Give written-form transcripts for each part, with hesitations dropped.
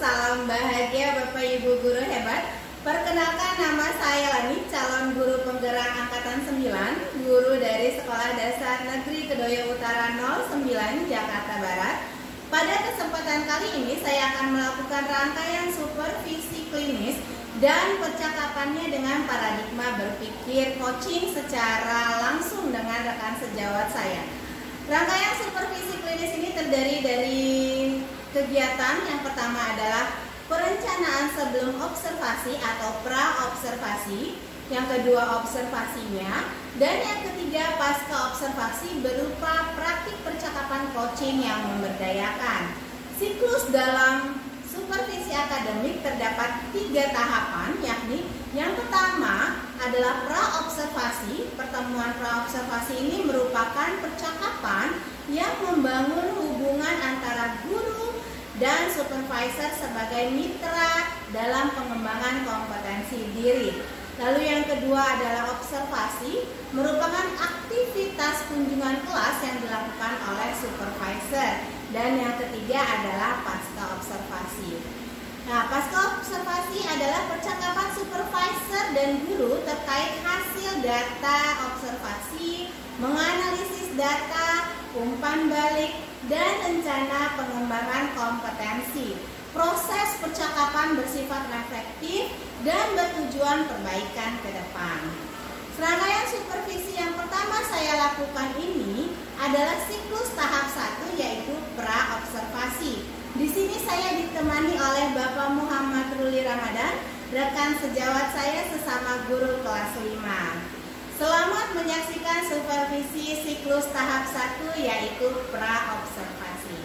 salam bahagia Bapak Ibu guru hebat. Perkenalkan, nama saya Lani, calon guru penggerak angkatan 9, guru dari Sekolah Dasar Negeri Kedoya Utara 09 Jakarta Barat. Pada kesempatan kali ini saya akan melakukan rangkaian supervisi klinis dan percakapannya dengan paradigma berpikir coaching secara langsung dengan rekan sejawat saya. Rangkaian supervisi klinis ini terdiri dari kegiatan yang pertama adalah perencanaan sebelum observasi atau pra-observasi, yang kedua observasinya, dan yang ketiga pasca observasi berupa praktik percakapan coaching yang memberdayakan. Siklus dalam supervisi akademik terdapat 3 tahapan, yakni yang pertama adalah pra-observasi. Pertemuan pra-observasi ini merupakan percakapan yang membangun hubungan antara guru dan supervisor sebagai mitra dalam pengembangan kompetensi diri. Lalu yang kedua adalah observasi, merupakan aktivitas kunjungan kelas yang dilakukan oleh supervisor. Dan yang ketiga adalah pasca observasi. Nah, pasca observasi adalah percakapan supervisor dan guru terkait hasil data observasi, menganalisis data, umpan balik, dan rencana pengembangan kompetensi. Proses percakapan bersifat reflektif dan bertujuan perbaikan ke depan. Serangkaian supervisi yang pertama saya lakukan ini adalah siklus tahap 1, yaitu pra-observasi. Di sini saya ditemani oleh Bapak Muhammad Ruli Ramadan, rekan sejawat saya sesama guru kelas 5. Selamat menyaksikan supervisi siklus tahap 1, yaitu pra-observasi.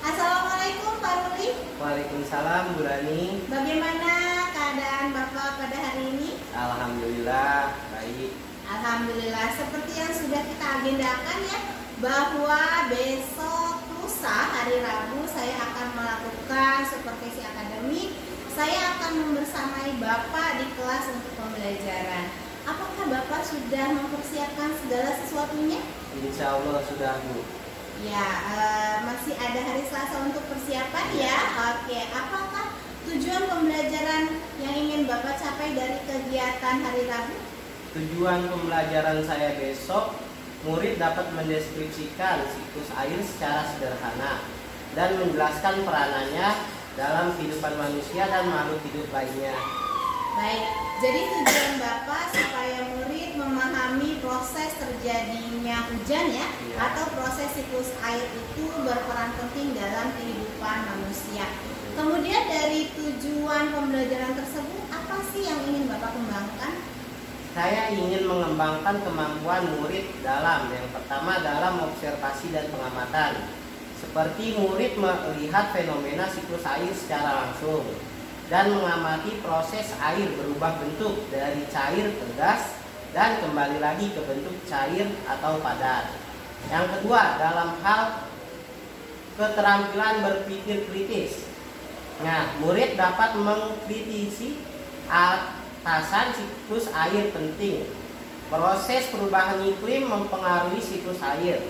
Assalamualaikum Pak Ruli. Waalaikumsalam Bu Rani. Bagaimana keadaan Bapak pada hari ini? Alhamdulillah baik. Alhamdulillah, seperti yang sudah kita agendakan ya, bahwa besok lusa hari Rabu saya akan melakukan supervisi akademik. Saya akan membersamai Bapak di kelas untuk pembelajaran. Apakah Bapak sudah mempersiapkan segala sesuatunya? Insya Allah sudah Bu. Ya, masih ada hari Selasa untuk persiapan ya. Oke, apakah tujuan pembelajaran yang ingin Bapak capai dari kegiatan hari Rabu? Tujuan pembelajaran saya besok, murid dapat mendeskripsikan siklus air secara sederhana dan menjelaskan peranannya dalam kehidupan manusia dan makhluk hidup lainnya. Baik, jadi tujuan Bapak supaya murid memahami proses terjadinya hujan ya, atau proses siklus air itu berperan penting dalam kehidupan manusia. Kemudian dari tujuan pembelajaran tersebut, apa sih yang ingin Bapak kembangkan? Saya ingin mengembangkan kemampuan murid dalam, yang pertama dalam observasi dan pengamatan. Seperti murid melihat fenomena siklus air secara langsung dan mengamati proses air berubah bentuk dari cair ke gas dan kembali lagi ke bentuk cair atau padat. Yang kedua, dalam hal keterampilan berpikir kritis. Nah, murid dapat mengkritisi atasan siklus air penting. Proses perubahan iklim mempengaruhi siklus air,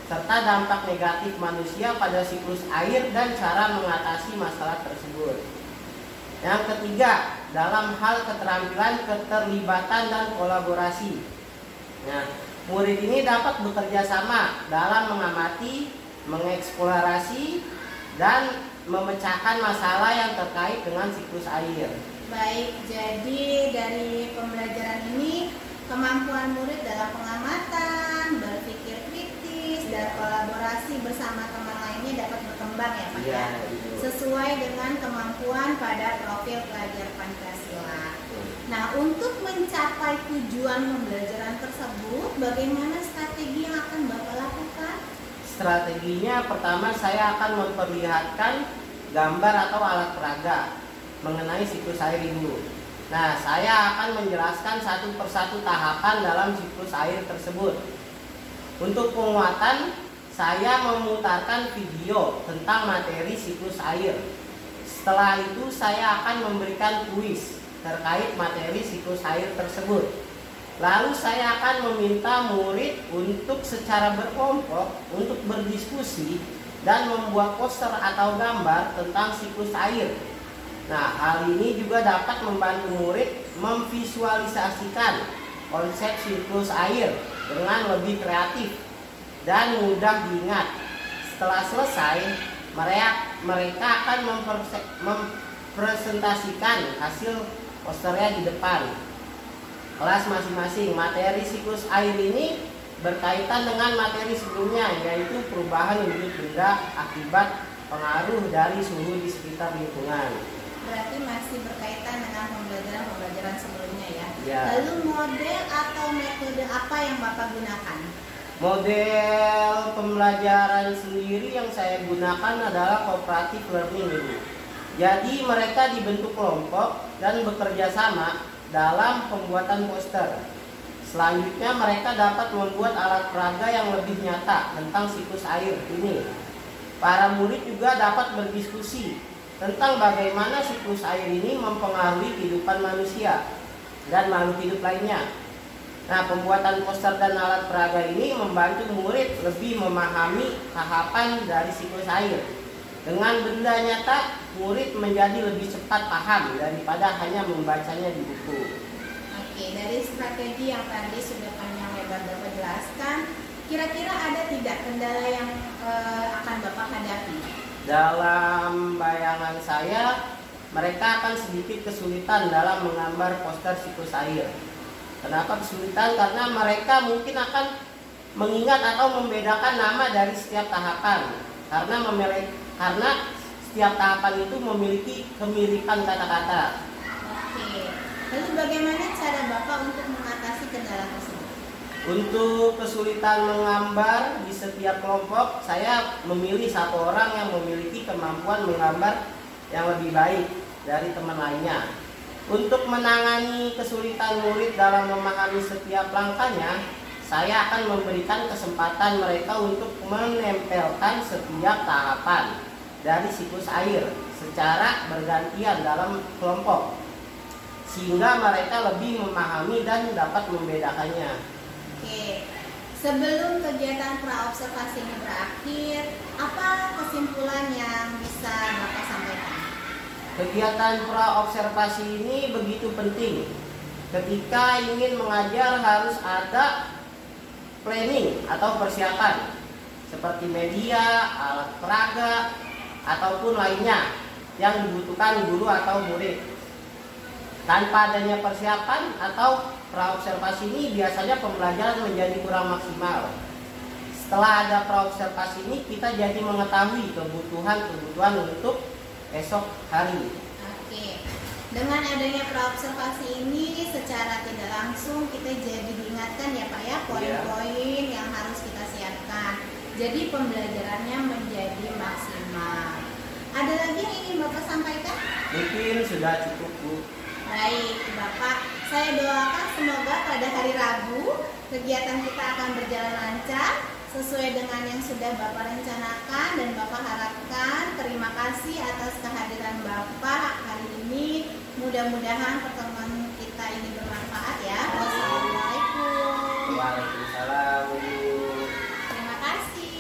serta dampak negatif manusia pada siklus air dan cara mengatasi masalah tersebut. Yang ketiga, dalam hal keterampilan keterlibatan dan kolaborasi. Nah, murid ini dapat bekerja sama dalam mengamati, mengeksplorasi, dan memecahkan masalah yang terkait dengan siklus air. Baik, jadi dari pembelajaran ini kemampuan murid dalam pengamatan, berpikir kritis, dan kolaborasi bersama teman lainnya dapat berkembang ya Pak ya, sesuai dengan kemampuan pada profil pelajar Pancasila. Nah, untuk mencapai tujuan pembelajaran tersebut, bagaimana strategi yang akan Bapak lakukan? Strateginya pertama saya akan memperlihatkan gambar atau alat peraga mengenai siklus air itu. Nah, saya akan menjelaskan satu persatu tahapan dalam siklus air tersebut. Untuk penguatan, saya memutarkan video tentang materi siklus air. Setelah itu saya akan memberikan kuis terkait materi siklus air tersebut. Lalu saya akan meminta murid untuk secara berkelompok untuk berdiskusi dan membuat poster atau gambar tentang siklus air Nah, hal ini juga dapat membantu murid memvisualisasikan konsep siklus air dengan lebih kreatif dan mudah diingat. Setelah selesai, mereka akan mempresentasikan hasil posternya di depan kelas masing-masing. Materi siklus air ini berkaitan dengan materi sebelumnya, yaitu perubahan wujud benda akibat pengaruh dari suhu di sekitar lingkungan. Berarti masih berkaitan dengan pembelajaran sebelumnya ya. Ya. Lalu model atau metode apa yang Bapak gunakan? Model pembelajaran sendiri yang saya gunakan adalah cooperative learning ini. Jadi mereka dibentuk kelompok dan bekerja sama dalam pembuatan poster. Selanjutnya mereka dapat membuat alat peraga yang lebih nyata tentang siklus air ini. Para murid juga dapat berdiskusi tentang bagaimana siklus air ini mempengaruhi kehidupan manusia dan makhluk hidup lainnya. Nah, pembuatan poster dan alat peraga ini membantu murid lebih memahami tahapan dari siklus air. Dengan benda nyata, murid menjadi lebih cepat paham daripada hanya membacanya di buku. Oke, dari strategi yang tadi sudah panjang lebar Bapak jelaskan, kira-kira ada tidak kendala yang akan Bapak hadapi? Dalam bayangan saya, mereka akan sedikit kesulitan dalam menggambar poster siklus air. Kenapa kesulitan? Karena mereka mungkin akan mengingat atau membedakan nama dari setiap tahapan. Karena setiap tahapan itu memiliki kemiripan kata-kata. Oke. Lalu bagaimana cara Bapak untuk mengatasi kendala tersebut? Untuk kesulitan menggambar di setiap kelompok, saya memilih satu orang yang memiliki kemampuan menggambar yang lebih baik dari teman lainnya. Untuk menangani kesulitan murid dalam memahami setiap langkahnya, saya akan memberikan kesempatan mereka untuk menempelkan setiap tahapan dari siklus air secara bergantian dalam kelompok, sehingga mereka lebih memahami dan dapat membedakannya. Oke, sebelum kegiatan praobservasi ini berakhir, apa kesimpulan yang bisa Bapak sampaikan? Kegiatan praobservasi ini begitu penting. Ketika ingin mengajar harus ada planning atau persiapan seperti media, alat peraga, ataupun lainnya yang dibutuhkan guru atau murid. Tanpa adanya persiapan atau praobservasi ini biasanya pembelajaran menjadi kurang maksimal. Setelah ada praobservasi ini, kita jadi mengetahui kebutuhan untuk esok hari. Oke, dengan adanya praobservasi ini secara tidak langsung kita jadi diingatkan ya Pak ya, poin-poin yang harus kita siapkan. Jadi pembelajarannya menjadi maksimal. Ada lagi yang ingin Bapak sampaikan? Mungkin sudah cukup, Bu. Baik, Bapak, saya doakan semoga pada hari Rabu kegiatan kita akan berjalan lancar sesuai dengan yang sudah Bapak rencanakan dan Bapak harapkan. Terima kasih atas kehadiran Bapak hari ini. Mudah-mudahan pertemuan kita ini bermanfaat ya. Wassalamualaikum. Waalaikumsalam. Terima kasih.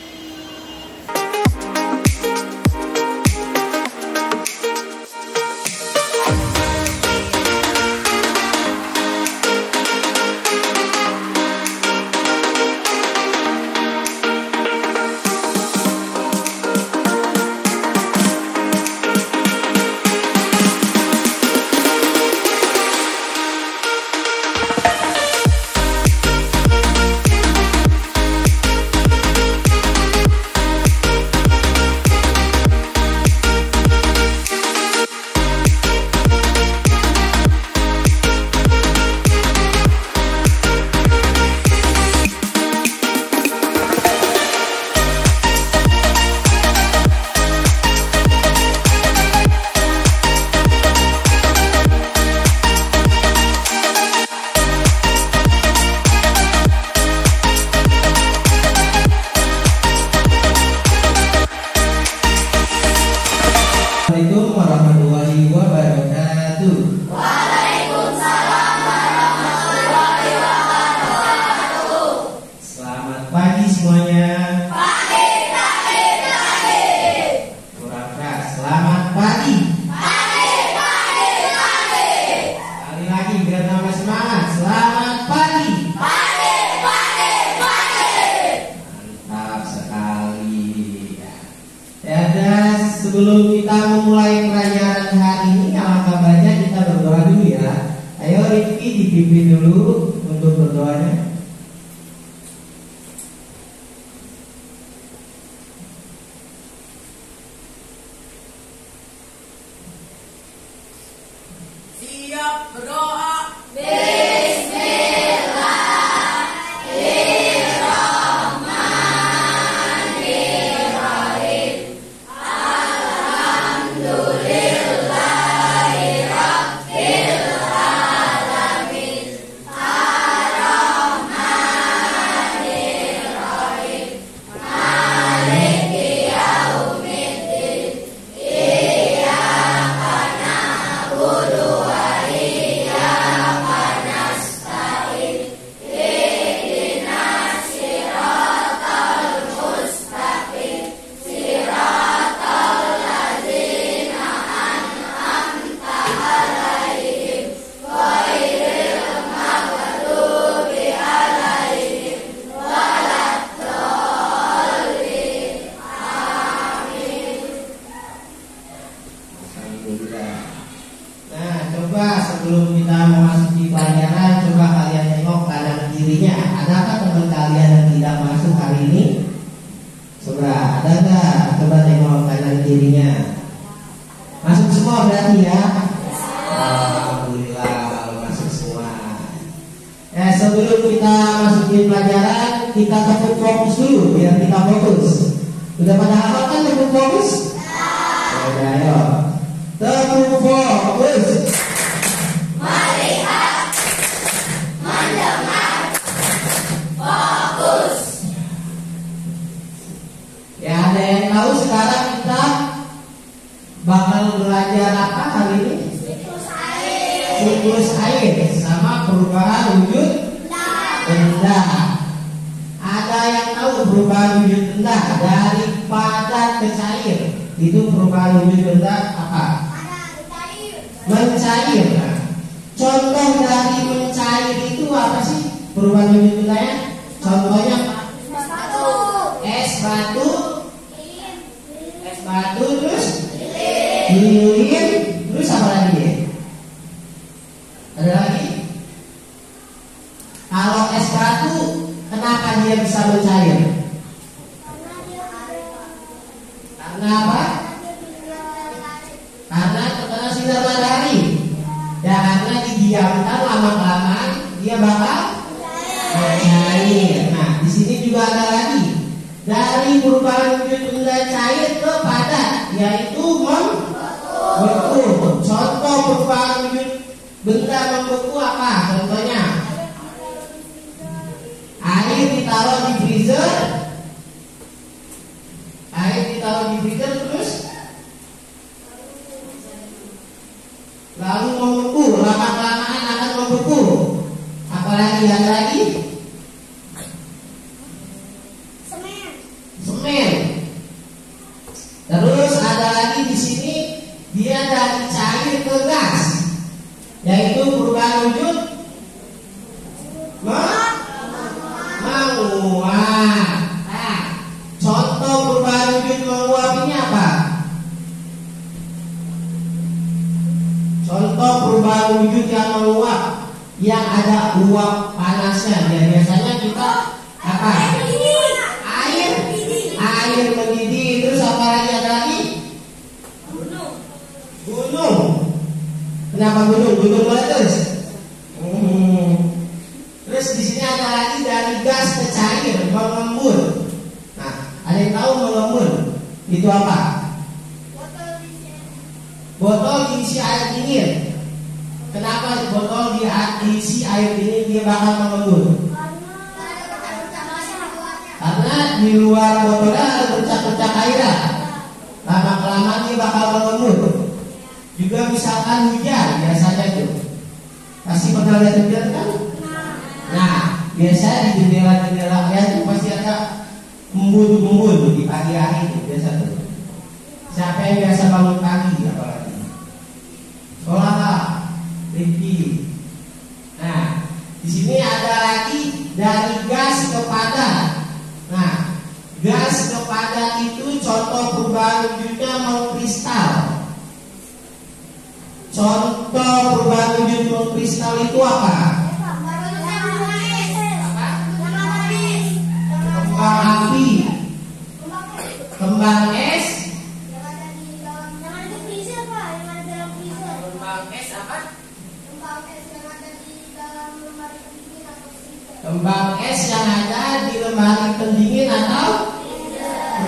sebelum kita memulai pelajaran hari ini, alangkah baiknya kita berdoa dulu ya. Ayo Rifki dipimpin dulu untuk berdoanya. Siap berdoa. Sebelum kita memasuki pelajaran, coba kalian tengok kanan kirinya. Adakah teman kalian yang tidak masuk hari ini? Coba, ada nggak? Coba tengok kanan kirinya. Masuk semua berarti ya? Alhamdulillah kalau masuk semua. Sebelum kita masukin pelajaran, kita tepuk fokus dulu biar kita fokus. Udah pada hafal kan tepuk fokus? Ya, ayo. Tepuk fokus. Melihat, mendengar, fokus. Ya, ada yang tahu sekarang kita bakal belajar apa hari ini? Siklus air sama perubahan wujud benda. Ada yang tahu perubahan wujud benda dari padat ke cair? Itu perubahan wujud benda apa? Mencair. Nah, contoh dari mencair itu apa sih perubahan wujud bendanya? Contohnya es batu terus lilin, terus apa lagi ya? Ada lagi? Kalau es batu, kenapa dia bisa mencair? Karena apa? Karena terkena sinar matahari. Ya, karena didiamkan lama-kelamaan dia bakal mencair. Nah, di sini juga ada lagi dari perubahan wujud benda cair ke padat, yaitu membeku. Contoh perubahan wujud benda membeku apa? Contohnya air ditaruh di freezer, terus lalu membeku, lama-kelamaan akan membeku. Apalagi ada lagi? Semen. Terus ada lagi di sini dia dari cair ke gas, yaitu perubahan wujud menguap. Nah, contoh perubahan wujud menguap ini apa? Contoh perubahan wujud yang menguap, yang ada uap panasnya. Ya, biasanya kita apa? Air mendidih. Terus apa lagi ada lagi? Gunung. Kenapa gunung? Gunung meletus. Terus di sini ada lagi dari gas ke cair, mengembun. Nah, ada yang tahu mengembun itu apa? Botol diisi air dingin. Kenapa botol diisi air dingin dia bakal mengembun? Karena di luar botolnya ada bercak-bercak cairan. Lama-kelamaan dia bakal mengembun. Juga misalkan hujan biasanya itu. Pasti pernah lihat hujan kan? Nah, biasa di jendela-jendela kalian itu pasti ada embun-embun di pagi hari itu biasa tuh. Siapa yang biasa bangun pagi apalagi? Sholat, Rifki. Nah, di sini ada lagi dari gas ke padat. Nah, gas ke padat itu contoh perubahan wujudnya mengkristal. Contoh perubahan wujud mengkristal itu apa? Kembang api, kembang es, Kembang es apa? kembang es yang ada di lemari pendingin atau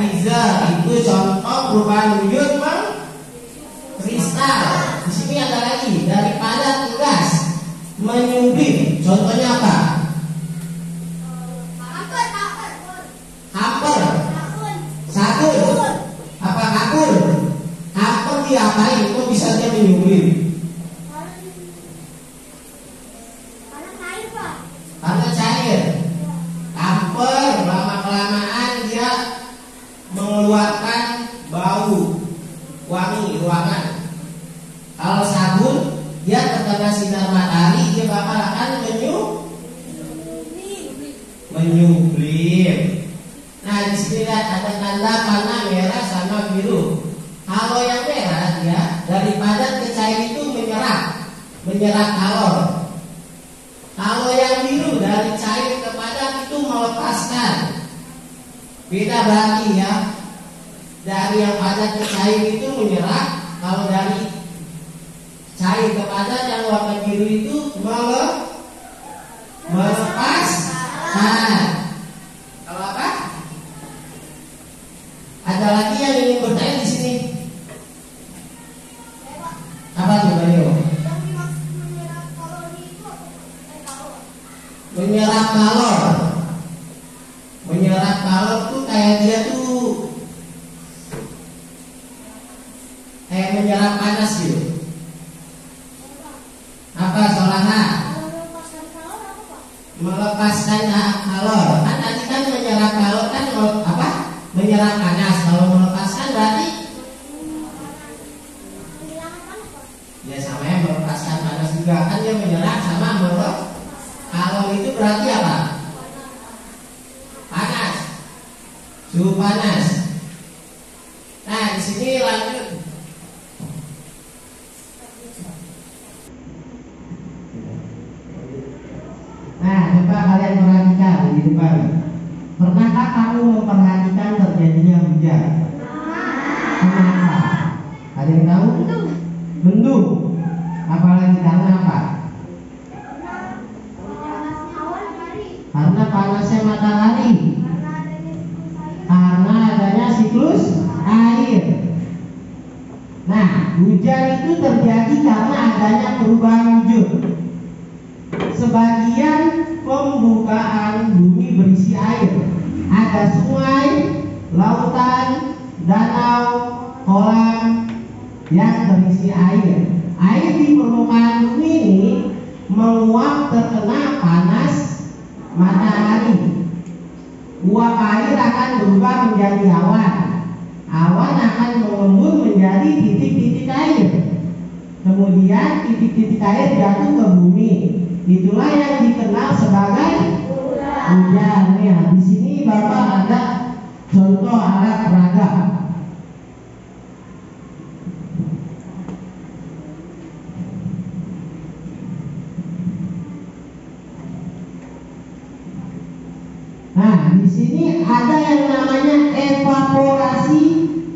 freezer. Itu contoh perubahan wujud mengkristal. Di sini ada lagi dari padat ke gas, menyublim. Contohnya apa? Hamper, sabun, apa kapur? Hamper diapain? Kok bisa dia menyublim? Karena cair. Hamper lama-kelamaan dia mengeluarkan bau wangi ruangan. Kalau sabun dia terkena sinar matahari dia bakal akan menyublim. Nah di sini lihat ada tanda warna merah sama biru. Kalau yang merah dia dari padat ke cair itu menyerap kalor. Kalau yang biru dari cair ke padat itu melepaskan. Beda berarti ya. Dari yang padat ke cair itu menyerap. Kalau dari cair ke padat yang warna biru itu melepaskan. Kalau apa? Ada lagi yang ingin bertanya di sini? Apa tuh Mario? Menyerap kalor. Menyerap kalor tuh kayak dia tuh kayak menyerap panas gitu. Apa Solana? Melepaskan kalor. Kan tadi kan menyerap kalor kan apa? Menyerap panas. Kalau melepaskan berarti ya sama yang melepaskan panas juga. Kan dia menyerap sama melepaskan. Kalor itu berarti apa? Panas. Suhu panas. Nah, di sini lanjut. Nah, coba kalian perhatikan di depan. Pernahkah kamu memperhatikan terjadinya hujan? Kenapa? Ada yang tahu? Mendung. Apalagi karena apa? Karena panasnya matahari. Karena adanya siklus air. Nah, hujan itu terjadi karena adanya perubahan wujud. Sebagian pembukaan bumi berisi air. Ada sungai, lautan, danau, kolam yang berisi air. Air di permukaan bumi ini menguap terkena panas matahari. Uap air akan berubah menjadi awan. Awan akan mengembun menjadi titik-titik air. Kemudian titik-titik air jatuh ke bumi. Itulah yang dikenal sebagai hujan. Ya, di sini Bapak ada contoh alat peraga. Nah, di sini ada yang namanya evaporasi,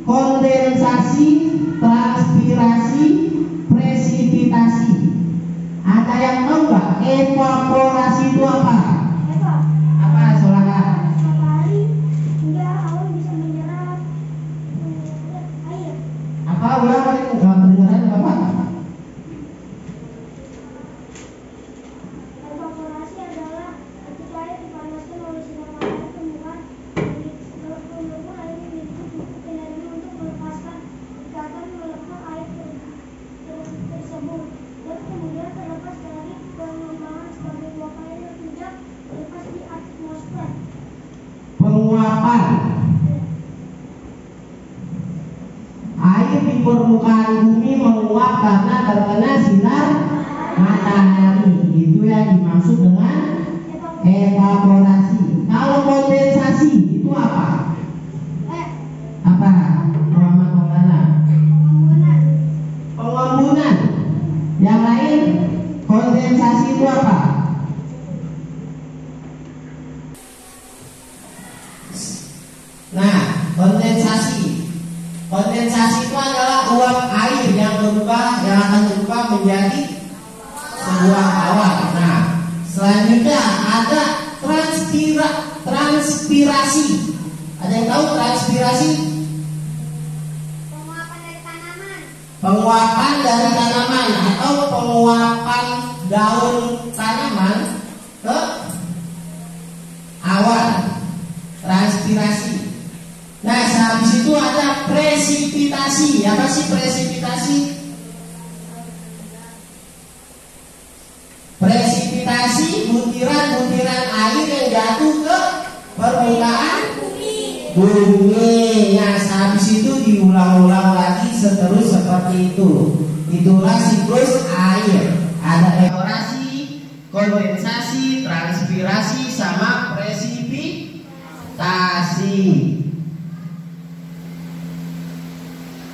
kondensasi, transpirasi, presipitasi. Ada yang tahu nggak evaporasi itu apa? Apa Solana? Apa ulang kedengaran Bapak? Evaporasi adalah ketika air dipanaskan oleh sinar matahari kemudian air memiliki energi untuk melepaskan ikatan melepas air tersebut dan kemudian terlepas dari pengembangan sebagai uap air yang tidak lepas di atmosfer. Penguapan air di permukaan bumi menguap karena terkena sinar matahari. Itu yang dimaksud dengan evaporasi. Kalau kondensasi itu apa? Apa? Muhammad Maulana. Pengembunan. itu apa? Nah, kondensasi. Kondensasi itu adalah uap air yang akan berubah menjadi sebuah awan. Nah, selanjutnya ada transpirasi. Ada yang tahu transpirasi? Penguapan dari tanaman. Penguapan dari tanaman atau penguapan daun tanaman ke awan. Transpirasi. Nah, sehabis itu ada presipitasi. Apa sih presipitasi? Presipitasi butiran-butiran air yang jatuh ke permukaan bumi. Nah, sehabis itu diulang-ulang lagi seterus seperti itu. Itulah siklus air. Ada evaporasi, kondensasi, transpirasi, sama presipitasi.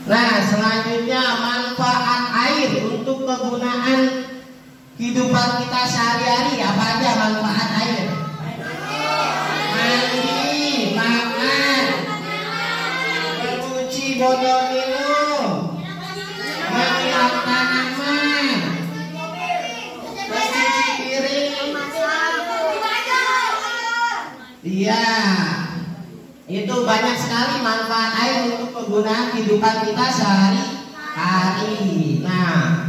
Nah, selanjutnya manfaat air untuk kegunaan kehidupan kita sehari-hari. Apa aja manfaat air? Mandi, makan, mencuci botol minum, menyiram tanaman, mencuci piring. Iya, itu banyak sekali manfaat air untuk kegunaan kehidupan kita sehari-hari. Nah,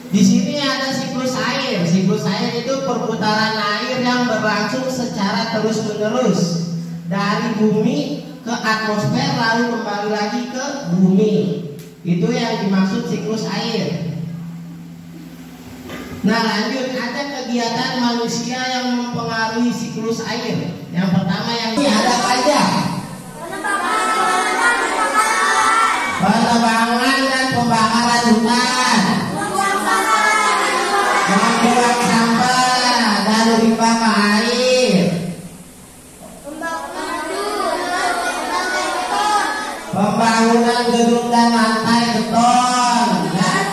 di sini ada siklus air. Siklus air itu perputaran air yang berlangsung secara terus-menerus dari bumi ke atmosfer lalu kembali lagi ke bumi. Itu yang dimaksud siklus air. Nah, lanjut, ada kegiatan manusia yang mempengaruhi siklus air. Yang pertama yang ini ada apa aja? Penebangan dan pembakaran hutan, membuang sampah dan limbah ke air, pembangunan gedung dan lantai beton, dan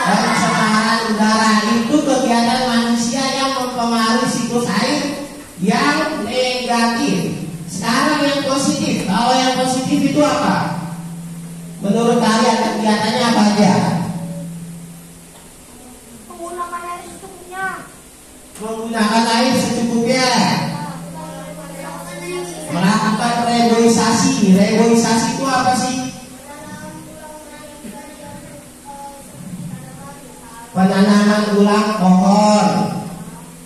pencemaran udara. Itu kegiatan manusia yang mempengaruhi siklus air yang negatif. Sekarang yang positif. Kalau yang positif itu apa? Menurut kalian kegiatannya apa aja? Menggunakan air secukupnya. Menggunakan air secukupnya. Melakukan reboisasi. Reboisasi itu apa sih? Penanaman ulang pohon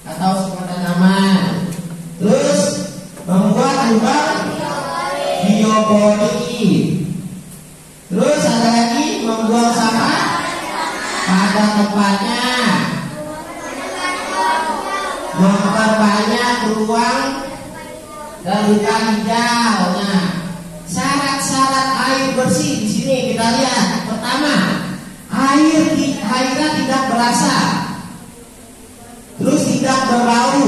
atau semua tanaman. Terus membuat lubang biopori. Terus ada lagi membuang sampah pada tempatnya, memperbanyak ruang terbuka hijau. Nah, syarat-syarat air bersih di sini kita lihat. Pertama, airnya tidak berasa, terus tidak berbau,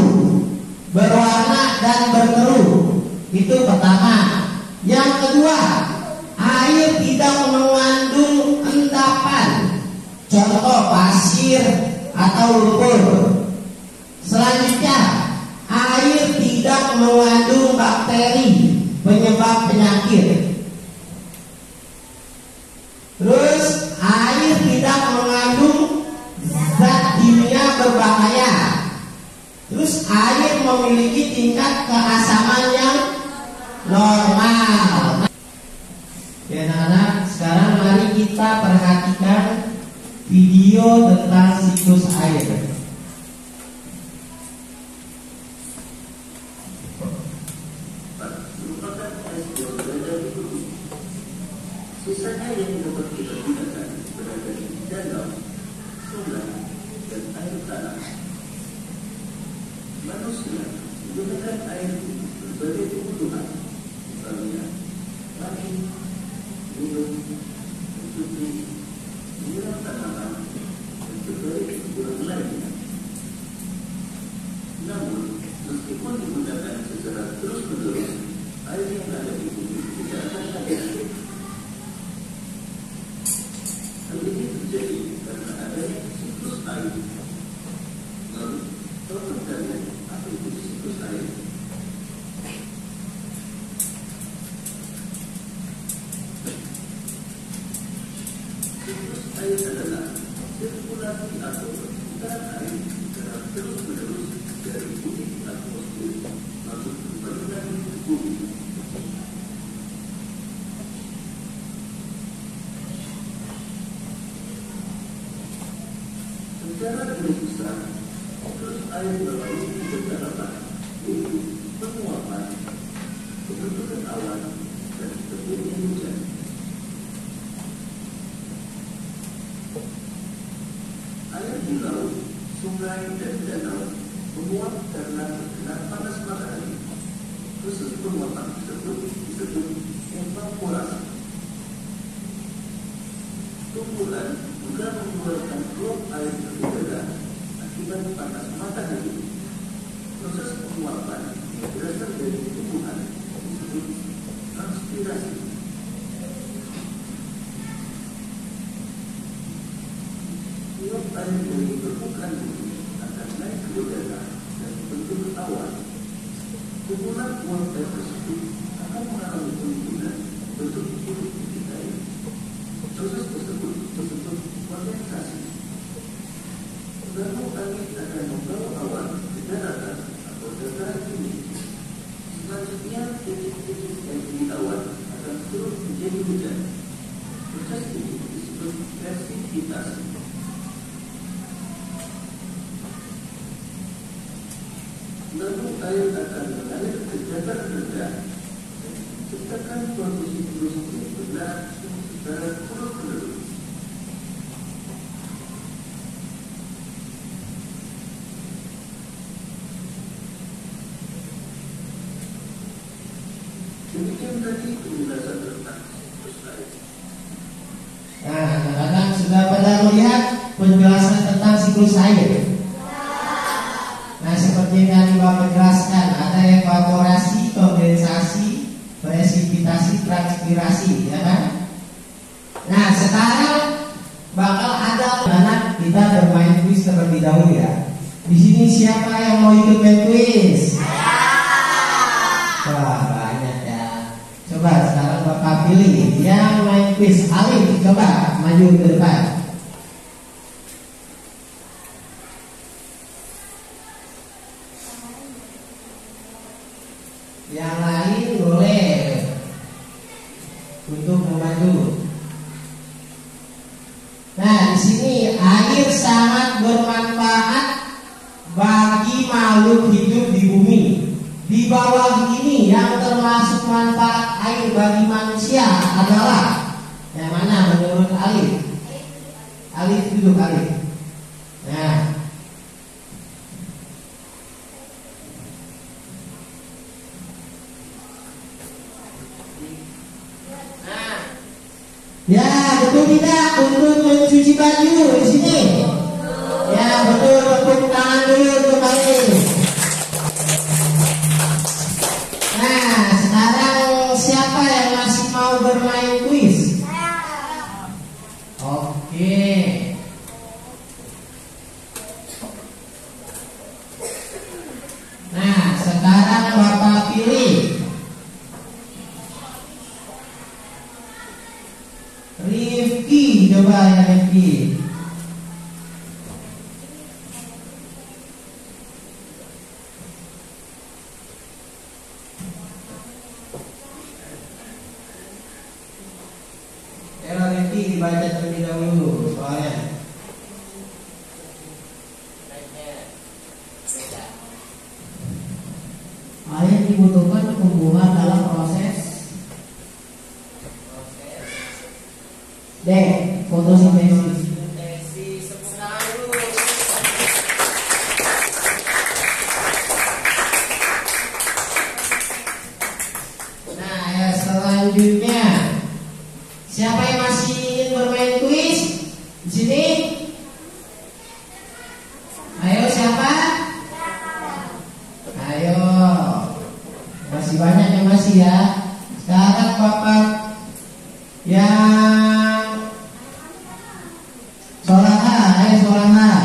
berwarna dan berkerut. Itu pertama. Yang kedua, air tidak mengandung endapan, contoh pasir atau lumpur. Selanjutnya, air tidak mengandung bakteri penyebab penyakit. Terus air tidak mengandung zat kimia berbahaya. Terus air memiliki tingkat keasaman yang normal. Ya anak-anak, sekarang mari kita perhatikan video tentang siklus air. Sisanya yang dapat kita gunakan berada di danau, sungai, dan air tanah. Manusia menggunakan air untuk berbagai kebutuhan, misalnya mandi, minum, mencuci, menyiram tanaman, dan berbagai kebutuhan lainnya. Namun, meskipun digunakan secara terus-menerus, air yang ada di bumi tidak akan habis. Hal ini terjadi karena adanya siklus siklus air. Lalu, tahukah kalian apa itu siklus air? Siklus air adalah sirkulasi atau putaran air secara terus-menerus dari bumi ke atmosfer masuk ke permukaan bumi. Secara garis besar, siklus air berlalu tiga tahapan, yaitu penguapan, pembentukan awan, dan terjadinya hujan. Air di laut, sungai, dan danau menguap karena terkena panas matahari. Proses penguapan tersebut disebut evaporasi. Tumbuhan juga mengeluarkan uap air berbeda akibat panas matahari. Proses penguapan yang berasal dari tumbuhan disebut transpirasi. Uap air dari permukaan bumi akan naik ke udara dan membentuk awan. Kumpulan uap air tersebut akan mengalami penimbunan bentuk titik air. Proses tersebut disebut kondensasi. Lalu angin akan membawa awan ke daratan atau dataran tinggi. Selanjutnya titik-titik dari awan akan turun menjadi hujan. Proses ini disebut presipitasi. Lalu air akan mengalir ke dataran rendah dan menciptakan kondisi benar secara terus-menerus. Demikian tadi penjelasan tentang siklus air. Nah, anak-anak sudah pada melihat penjelasan tentang siklus air. Nah, seperti yang tadi Bapak jelaskan, ada evaporasi, kondensasi, presipitasi, transpirasi, ya kan? Nah, sekarang bakal ada anak kita bermain kuis terlebih dahulu ya. Di sini siapa yang mau ikut main kuis? Wah, banyak ya. Coba sekarang Bapak pilih yang main kuis. Alif, coba maju ke depan. Yang lain boleh untuk membantu. Nah, di sini air sangat bermanfaat bagi makhluk hidup di bumi. Di bawah ini yang termasuk manfaat air bagi manusia adalah yang mana menurut Alif? Alif duduk Alif. Nah, ya, betul tidak untuk mencuci baju di sini? Ya, betul. Tepuk tangan dulu untuk kalian. Nah, sekarang siapa yang masih mau bermain kuis? Oke. Nah, sekarang Bapak pilih Rifki, coba ya Rifki. Ya Rifki dibaca terlebih dahulu soalnya. Air dibutuhkan tumbuhan dalam proses D. Fotosintesis. Nah, ya selanjutnya siapa yang masih ingin bermain kuis di sini? Ayo siapa? Ayo, masih banyak yang masih ya. Sekarang Bapak yang Solaha, ayo Solaha.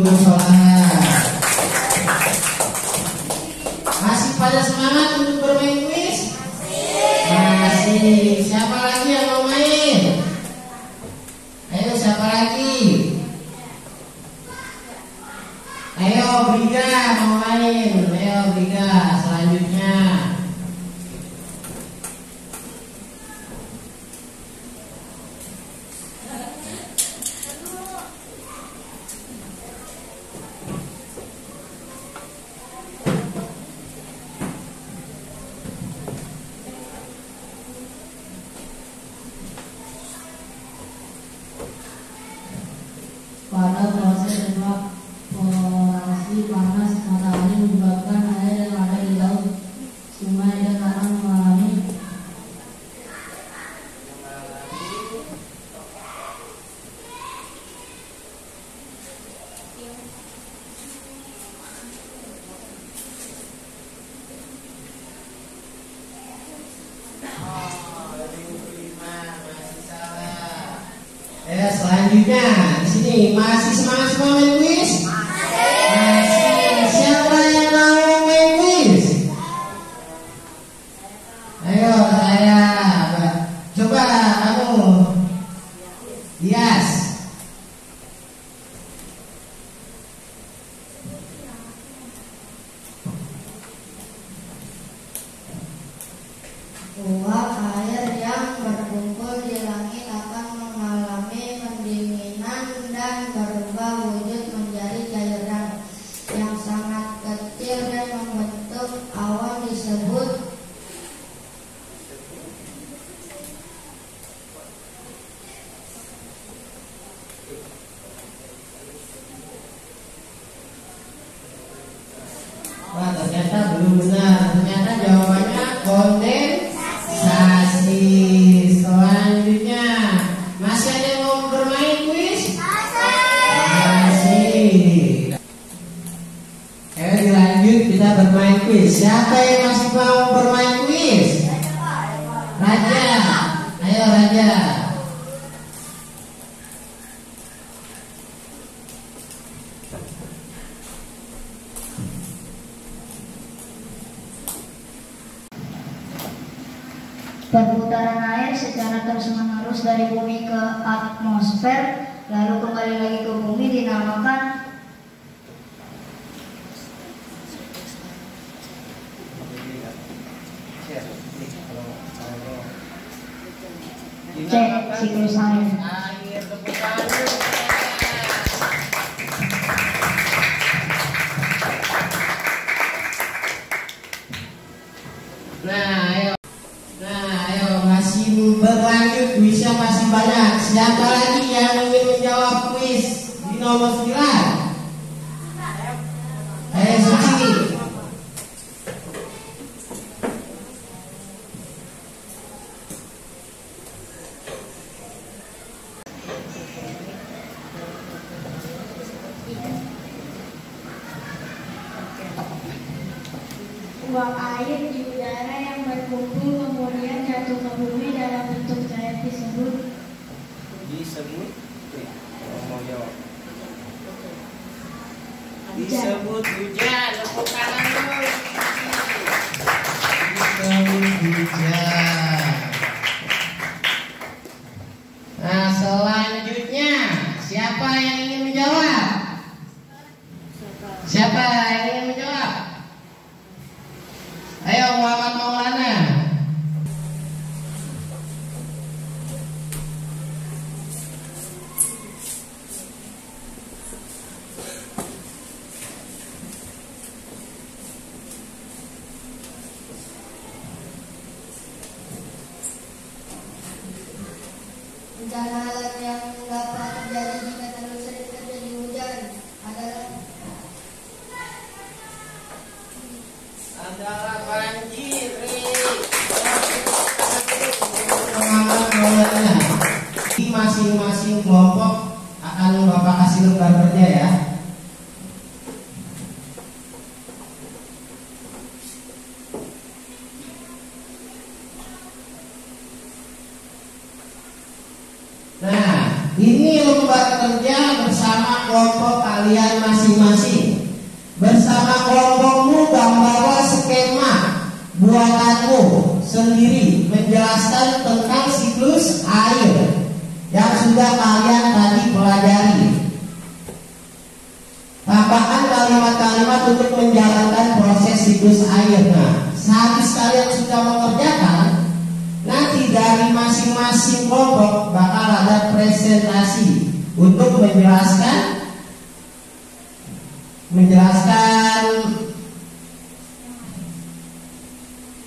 musola. Masih pada semangat untuk bermain kuis? Masih. Siapa lagi yang mau main? Ayo, siapa lagi? Ayo, Briga mau main. Ayo, Briga. Selanjutnya. Pada proses evaporasi panas matahari menyebabkan air yang ada di laut, sungai dan danau mengalami Selanjutnya di sini masih semangat semua main kuis? Masih. Siapa yang mau main kuis? Ayo, saya coba kamu hias. uap air yang berkumpul di langit akan mengalami pendinginan dan berubah wujud menjadi cairan yang sangat kecil dan membentuk awan disebut Wah, ternyata belum benar. Ternyata jawabannya kondensasi. Selanjutnya, masih ada yang mau bermain kuis? Masih. Ayo dilanjut, kita bermain kuis. Siapa yang masih mau bermain kuis? Raja. Ayo Raja. Perputaran air secara terus-menerus dari bumi ke atmosfer lalu kembali lagi ke bumi dinamakan siklus air. Nah, ayo masih berlanjut kuisnya masih banyak. Siapa lagi yang ingin menjawab kuis di nomor 9? Ayo Suci. Uap air di udara yang berkumpul kemudian jatuh ke bumi dalam bentuk cair disebut mau jawab. Disebut hujan. Tepuk tangan dulu. Disebut hujan. Nah, selanjutnya siapa yang ingin menjawab? Siapa yang ingin menjawab? Ayo Muhammad Maulana. bencana alam yang dapat terjadi jika terlalu sering terjadi hujan Adalah banjir. Di masing-masing kelompok akan Bapak kasih lembar kerja ya. Nah, ini lembar kerja bersama kelompok kalian masing-masing. Bersama kelompokmu gambarlah skema buatanmu sendiri menjelaskan tentang siklus air yang sudah kalian tadi pelajari. Tambahkan kalimat-kalimat untuk menjalankan proses siklus air. Nah, sehabis kalian sudah mengerjakan, nanti dari masing-masing kelompok bakal ada presentasi untuk menjelaskan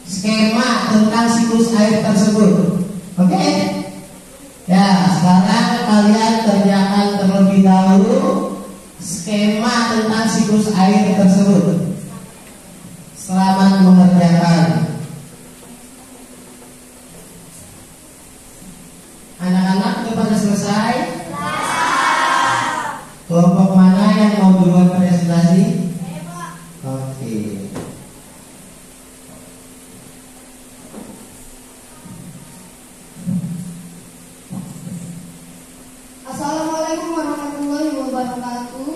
skema tentang siklus air tersebut. Oke? Ya, sekarang kalian kerjakan terlebih dahulu skema tentang siklus air tersebut. Selamat mengerjakan. Anak-anak udah pada selesai? Kelompok mana yang mau duluan presentasi? Oke. Assalamualaikum warahmatullahi wabarakatuh.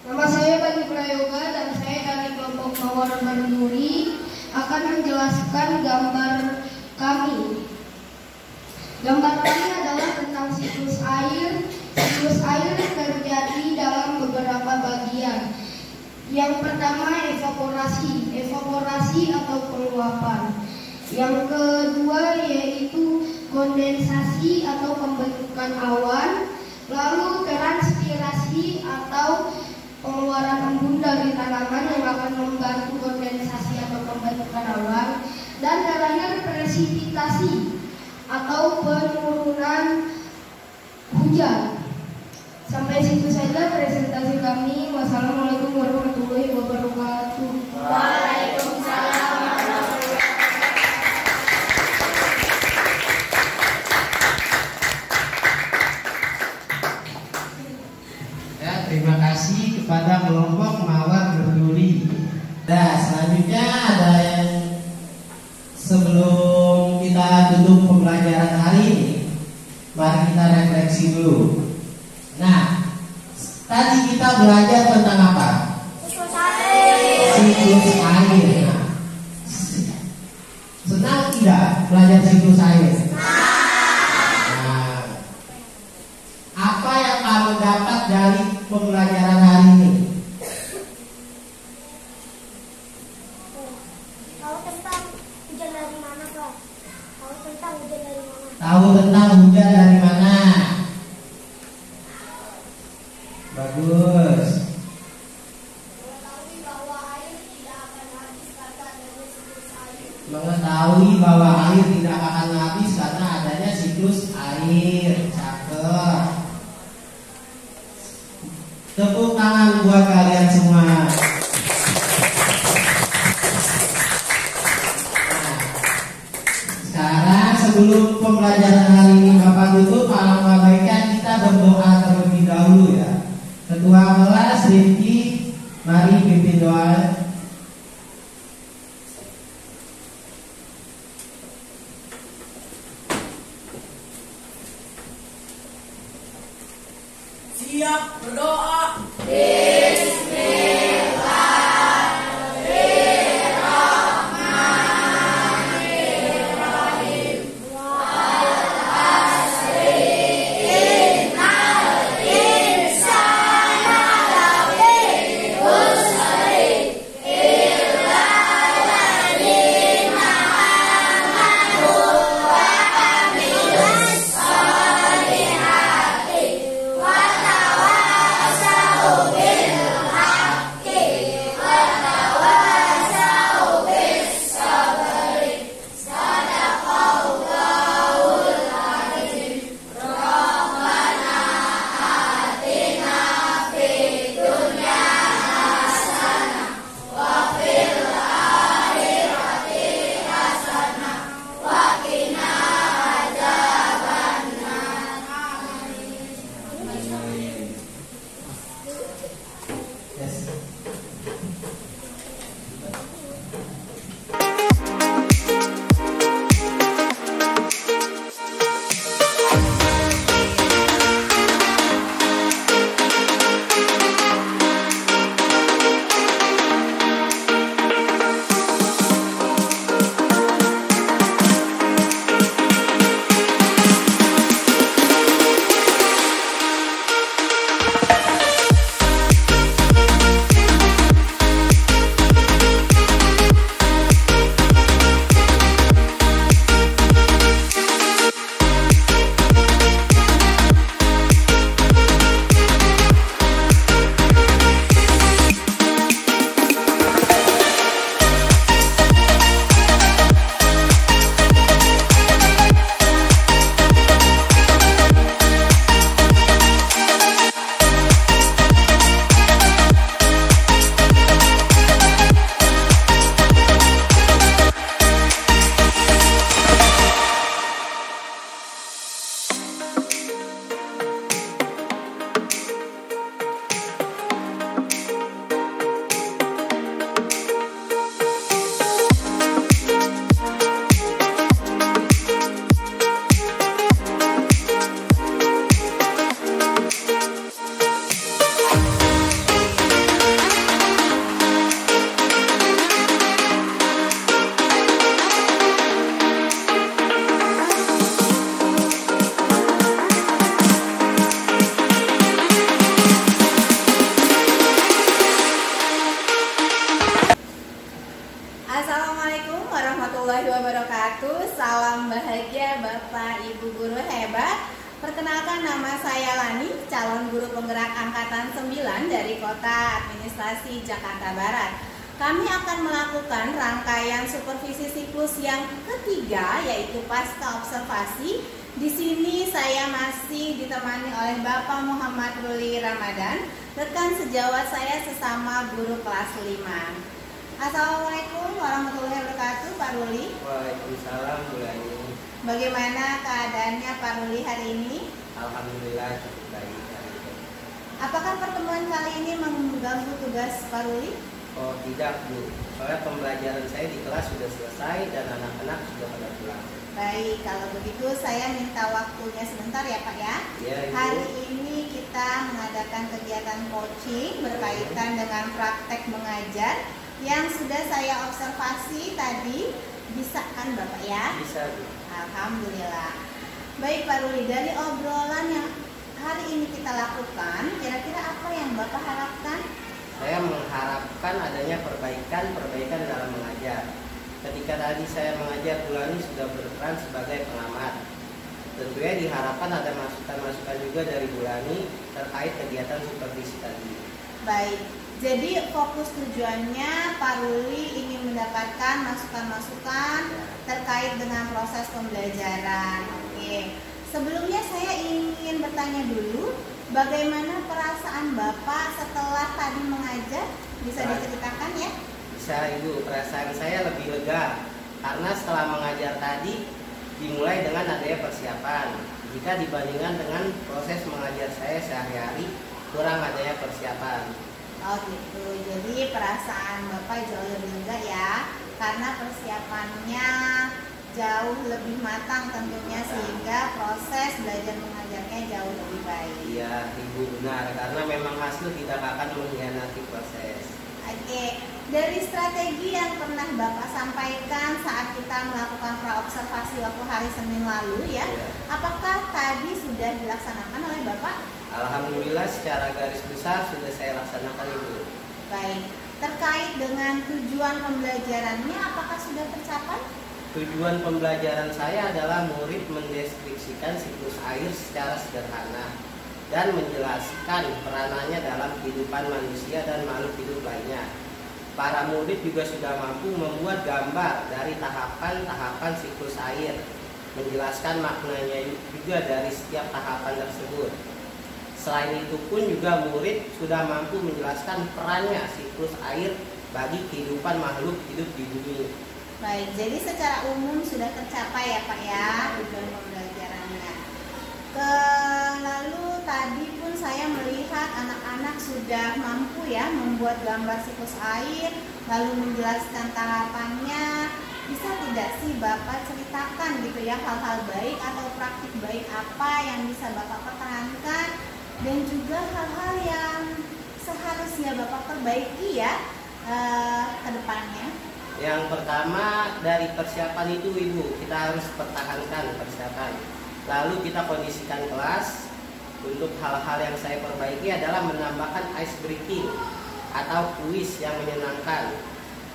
Nama saya Bani Prayoga dan saya dari kelompok Mawar Berduri akan menjelaskan gambar kami. Gambar kami adalah tentang siklus air. Siklus air terjadi dalam beberapa bagian. Yang pertama evaporasi atau penguapan. Yang kedua yaitu kondensasi atau pembentukan awan. Lalu transpirasi atau pengeluaran embun dari tanaman yang akan membantu kondensasi atau pembentukan awan. Dan terakhir presipitasi atau penurunan hujan. Sampai situ saja presentasi kami. Wassalamualaikum warahmatullahi wabarakatuh. Waalaikumsalam warahmatullahi wabarakatuh. Ya, terima kasih kepada kelompok Mawar Berduri. Nah, selanjutnya ada yang sebelum kita tutup pembelajaran hari ini, mari kita refleksi dulu. Nah, tadi kita belajar tentang apa? Siklus air. Nah, senang tidak belajar siklus air? Nah, apa yang kamu dapat dari pembelajaran hari ini? Tahu tentang hujan dari mana, Pak? Tahu tentang hujan dari mana? Tahu tentang hujan dari mana? Bagus. Mengetahui bahwa air tidak akan habis karena adanya siklus air. Cakep. Tepuk tangan buat kalian semua. Sekarang sebelum pembelajaran hari ini Bapak tutup, alangkah baiknya kita berdoa terlebih dahulu ya. Ketua kelas Rifki, mari pimpin doa. Siap berdoa. warahmatullahi wabarakatuh. Salam bahagia Bapak Ibu guru hebat. Perkenalkan, nama saya Lani, calon guru penggerak angkatan 9 dari Kota Administrasi Jakarta Barat. Kami akan melakukan rangkaian supervisi siklus yang ketiga, yaitu pasca observasi. Di sini saya masih ditemani oleh Bapak Muhammad Ruli Ramadan, rekan sejawat saya sesama guru kelas 5. Assalamualaikum warahmatullahi wabarakatuh, Pak Ruli. Waalaikumsalam, Bu Lani. Bagaimana keadaannya Pak Ruli hari ini? Alhamdulillah cukup baik hari ini. Apakah pertemuan kali ini mengganggu tugas Pak Ruli? Oh tidak, Bu. Soalnya pembelajaran saya di kelas sudah selesai dan anak-anak sudah pada pulang. Baik, kalau begitu saya minta waktunya sebentar ya Pak ya. Iya, Ibu. Hari ini kita mengadakan kegiatan coaching berkaitan dengan praktek mengajar yang sudah saya observasi tadi. Bisa kan Bapak ya? Bisa, Bu. Alhamdulillah. Baik Pak Ruli, dari obrolan yang hari ini kita lakukan, kira-kira apa yang Bapak harapkan? Saya mengharapkan adanya perbaikan dalam mengajar. Ketika tadi saya mengajar, Bu Lani sudah berperan sebagai pengamat. Tentunya diharapkan ada masukan-masukan juga dari Bu Lani terkait kegiatan supervisi tadi. Baik, jadi fokus tujuannya Pak Ruli ingin mendapatkan masukan-masukan terkait dengan proses pembelajaran. Oke, sebelumnya saya ingin bertanya dulu, bagaimana perasaan Bapak setelah tadi mengajar? Bisa diceritakan ya? Bisa, Ibu. Perasaan saya lebih lega karena setelah mengajar tadi dimulai dengan adanya persiapan. Jika dibandingkan dengan proses mengajar saya sehari-hari, kurang adanya persiapan. Oh gitu, jadi perasaan Bapak jauh lebih lega ya, karena persiapannya jauh lebih matang tentunya, sehingga proses belajar mengajarnya jauh lebih baik. Iya, Ibu, benar, karena memang hasil tidak akan mengkhianati proses. Oke, dari strategi yang pernah Bapak sampaikan saat kita melakukan pra-observasi waktu hari Senin lalu ya, apakah tadi sudah dilaksanakan oleh Bapak? Alhamdulillah secara garis besar sudah saya laksanakan, Ibu. Baik, terkait dengan tujuan pembelajarannya apakah sudah tercapai? Tujuan pembelajaran saya adalah murid mendeskripsikan siklus air secara sederhana dan menjelaskan peranannya dalam kehidupan manusia dan makhluk hidup lainnya. Para murid juga sudah mampu membuat gambar dari tahapan-tahapan siklus air, menjelaskan maknanya juga dari setiap tahapan tersebut. Selain itu pun juga murid sudah mampu menjelaskan perannya siklus air bagi kehidupan makhluk hidup di bumi. Baik, jadi secara umum sudah tercapai ya Pak ya tujuan pembelajarannya. Lalu tadi pun saya melihat anak-anak sudah mampu ya membuat gambar siklus air, lalu menjelaskan tahapannya. Bisa tidak sih Bapak ceritakan gitu ya hal-hal baik atau praktik baik apa yang bisa Bapak pertahankan? Dan juga hal-hal yang seharusnya Bapak perbaiki ya ke depannya. Yang pertama dari persiapan itu, Ibu, kita harus pertahankan persiapan. Lalu kita kondisikan kelas. Untuk hal-hal yang saya perbaiki adalah menambahkan ice breaking atau kuis yang menyenangkan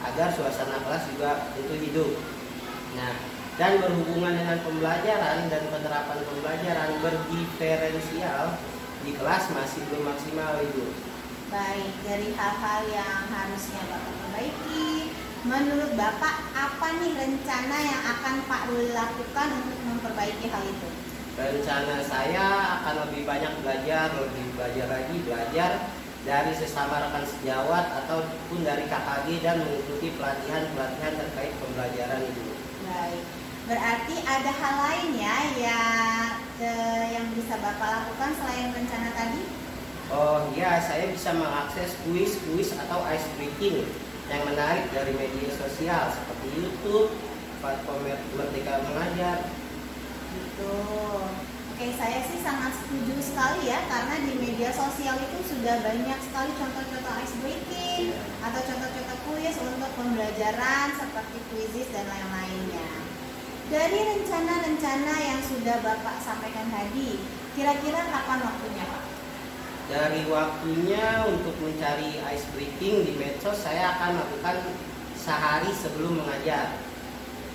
agar suasana kelas juga tentu hidup. Nah, dan berhubungan dengan pembelajaran dan penerapan pembelajaran berdiferensial di kelas masih belum maksimal, Ibu. Baik, dari hal-hal yang harusnya Bapak perbaiki, menurut Bapak apa nih rencana yang akan Pak Ruli lakukan untuk memperbaiki hal itu? Rencana saya akan lebih banyak belajar dari sesama rekan sejawat ataupun dari KKG dan mengikuti pelatihan terkait pembelajaran itu. Baik, berarti ada hal lain ya yang bisa Bapak lakukan selain rencana tadi? Oh iya, saya bisa mengakses kuis atau ice breaking yang menarik dari media sosial seperti YouTube, platform Merdeka Mengajar. Gitu. Oke, saya sih sangat setuju sekali ya, karena di media sosial itu sudah banyak sekali contoh-contoh ice breaking atau contoh-contoh kuis untuk pembelajaran seperti quizzes dan lain-lainnya. Dari rencana-rencana yang sudah Bapak sampaikan tadi, kira-kira kapan waktunya Pak? Dari waktunya untuk mencari ice breaking di medsos saya akan lakukan sehari sebelum mengajar.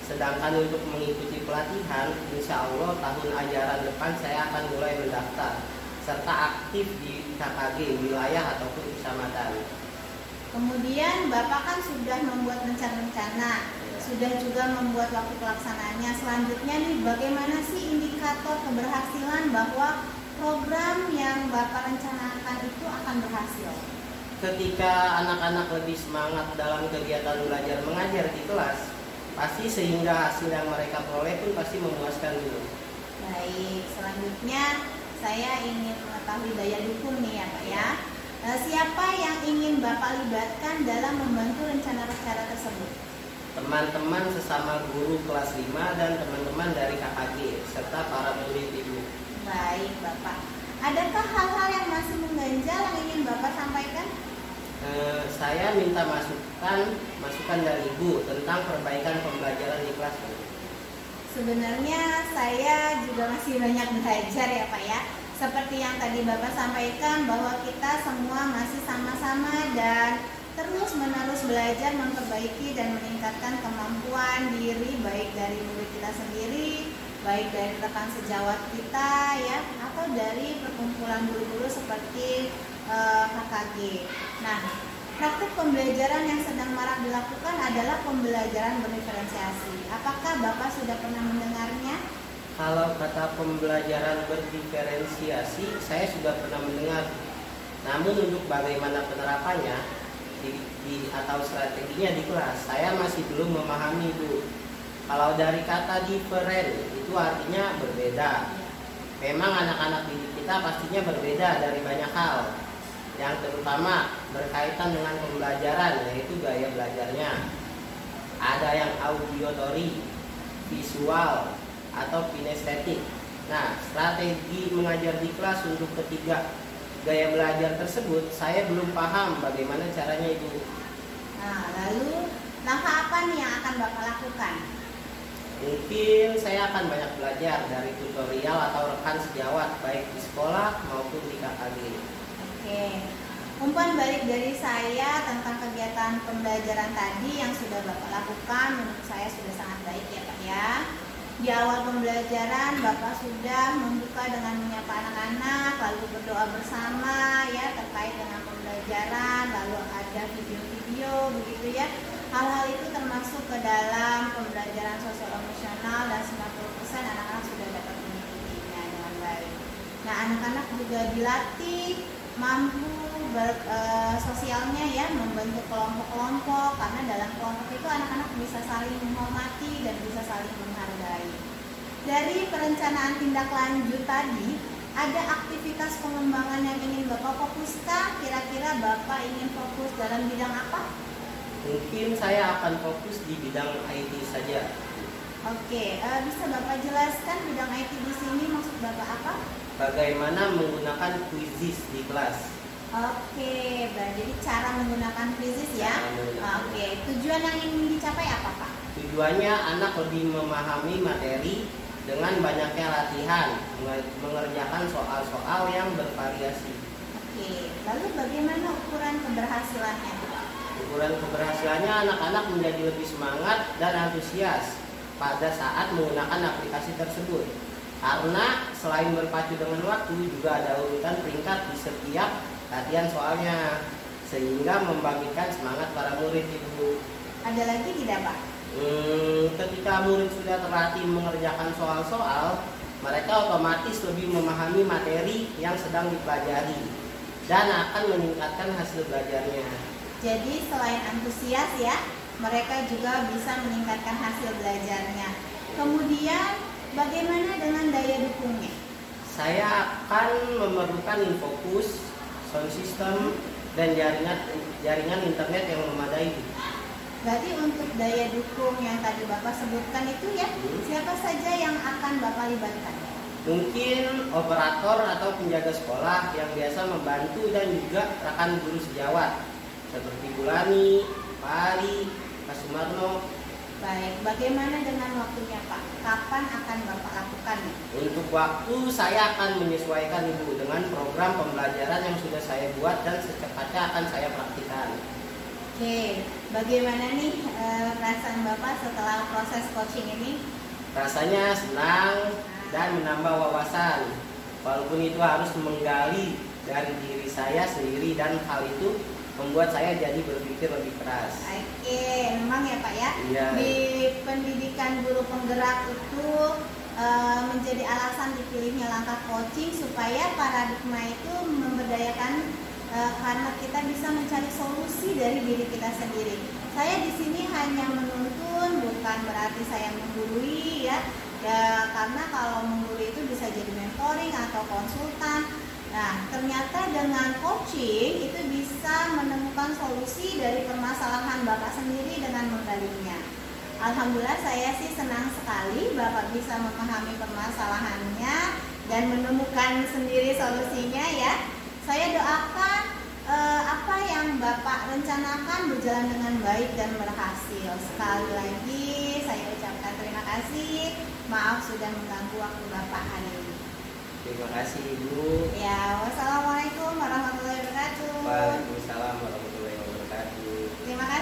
Sedangkan untuk mengikuti pelatihan, insya Allah tahun ajaran depan saya akan mulai mendaftar serta aktif di KKG wilayah ataupun kecamatan. Kemudian Bapak kan sudah membuat rencana-rencana, sudah juga membuat waktu pelaksanaannya. Selanjutnya nih, bagaimana sih indikator keberhasilan bahwa program yang Bapak rencanakan itu akan berhasil? Ketika anak-anak lebih semangat dalam kegiatan belajar mengajar di kelas, pasti sehingga hasil yang mereka peroleh pun pasti memuaskan dulu. Baik, selanjutnya saya ingin mengetahui daya dukung nih ya Pak ya. Siapa yang ingin Bapak libatkan dalam membantu rencana-rencana tersebut? Teman-teman sesama guru kelas 5 dan teman-teman dari KKG serta para murid ibu. Baik Bapak. Adakah hal-hal yang masih mengganjal yang ingin Bapak sampaikan? Saya minta masukan dari ibu tentang perbaikan pembelajaran di kelas. Sebenarnya saya juga masih banyak belajar ya Pak ya. Seperti yang tadi Bapak sampaikan bahwa kita semua masih sama-sama dan terus-menerus belajar memperbaiki dan meningkatkan kemampuan diri baik dari murid kita sendiri, baik dari rekan sejawat kita ya, atau dari perkumpulan guru-guru seperti KKG. Nah, praktik pembelajaran yang sedang marak dilakukan adalah pembelajaran berdiferensiasi. Apakah Bapak sudah pernah mendengarnya? Kalau kata pembelajaran berdiferensiasi, saya sudah pernah mendengar. Namun untuk bagaimana penerapannya atau strateginya di kelas, saya masih belum memahami itu. Kalau dari kata different, itu artinya berbeda. Memang anak-anak didik kita pastinya berbeda dari banyak hal, yang terutama berkaitan dengan pembelajaran, yaitu gaya belajarnya. Ada yang auditory, visual, atau kinestetik. Nah, strategi mengajar di kelas untuk ketiga gaya belajar tersebut saya belum paham bagaimana caranya itu. Nah, lalu langkah apa nih yang akan Bapak lakukan? Mungkin saya akan banyak belajar dari tutorial atau rekan sejawat baik di sekolah maupun di KKG. Oke. Umpan balik dari saya tentang kegiatan pembelajaran tadi yang sudah Bapak lakukan menurut saya sudah sangat baik ya Pak ya. Di awal pembelajaran Bapak sudah membuka dengan menyapa anak-anak, lalu berdoa bersama ya terkait dengan pembelajaran, lalu ada video-video begitu ya. Hal-hal itu termasuk ke dalam pembelajaran sosial emosional dan 90% anak-anak sudah dapat mengikutinya dengan baik. Nah, anak-anak juga dilatih mampu sosialnya ya, membentuk kelompok-kelompok, karena dalam kelompok itu anak-anak bisa saling menghormati dan bisa saling menghargai. Dari perencanaan tindak lanjut tadi, ada aktivitas pengembangan yang ingin Bapak fokuskan? Kira-kira Bapak ingin fokus dalam bidang apa? Mungkin saya akan fokus di bidang IT saja. Oke, bisa Bapak jelaskan bidang IT di sini maksud Bapak apa? Bagaimana menggunakan quizzes di kelas. Oke, jadi cara menggunakan quizzes ya. Oke, tujuan yang ingin dicapai apa Pak? Tujuannya anak lebih memahami materi dengan banyaknya latihan, mengerjakan soal-soal yang bervariasi. Oke, lalu bagaimana ukuran keberhasilannya Pak? Ukuran keberhasilannya anak-anak menjadi lebih semangat dan antusias pada saat menggunakan aplikasi tersebut. Karena selain berpacu dengan waktu, juga ada urutan peringkat di setiap latihan soalnya, sehingga membangkitkan semangat para murid itu. Ada lagi tidak Pak? Ketika murid sudah terlatih mengerjakan soal-soal, mereka otomatis lebih memahami materi yang sedang dipelajari dan akan meningkatkan hasil belajarnya. Jadi selain antusias ya, mereka juga bisa meningkatkan hasil belajarnya. Kemudian bagaimana dengan daya dukungnya? Saya akan memerlukan infokus, sound system, dan jaringan internet yang memadai. Berarti untuk daya dukung yang tadi Bapak sebutkan itu ya, siapa saja yang akan Bapak libatkan? Mungkin operator atau penjaga sekolah yang biasa membantu dan juga rekan guru sejawat seperti Bulani, Pak Ari, Pak Sumarno. Baik, bagaimana dengan waktunya Pak? Kapan akan Bapak lakukan? Untuk waktu saya akan menyesuaikan Ibu dengan program pembelajaran yang sudah saya buat dan secepatnya akan saya praktikkan. Oke, bagaimana nih perasaan Bapak setelah proses coaching ini? Rasanya senang dan menambah wawasan. Walaupun itu harus menggali dari diri saya sendiri dan hal itu membuat saya jadi berpikir lebih keras. Oke, memang ya Pak ya. Iya. Di pendidikan guru penggerak itu menjadi alasan dipilihnya langkah coaching supaya paradigma itu memberdayakan karena kita bisa mencari solusi dari diri kita sendiri. Saya di sini hanya menuntun, bukan berarti saya menggurui ya. Karena kalau menggurui itu bisa jadi mentoring atau konsultan. Nah, ternyata dengan coaching itu bisa menemukan solusi dari permasalahan Bapak sendiri dengan menggalinya. Alhamdulillah saya sih senang sekali Bapak bisa memahami permasalahannya dan menemukan sendiri solusinya ya. Saya doakan apa yang Bapak rencanakan berjalan dengan baik dan berhasil. Sekali lagi saya ucapkan terima kasih. Maaf sudah mengganggu waktu Bapak hari ini. Terima kasih Ibu. Ya, wassalamualaikum warahmatullahi wabarakatuh. Waalaikumsalam warahmatullahi wabarakatuh. Terima kasih.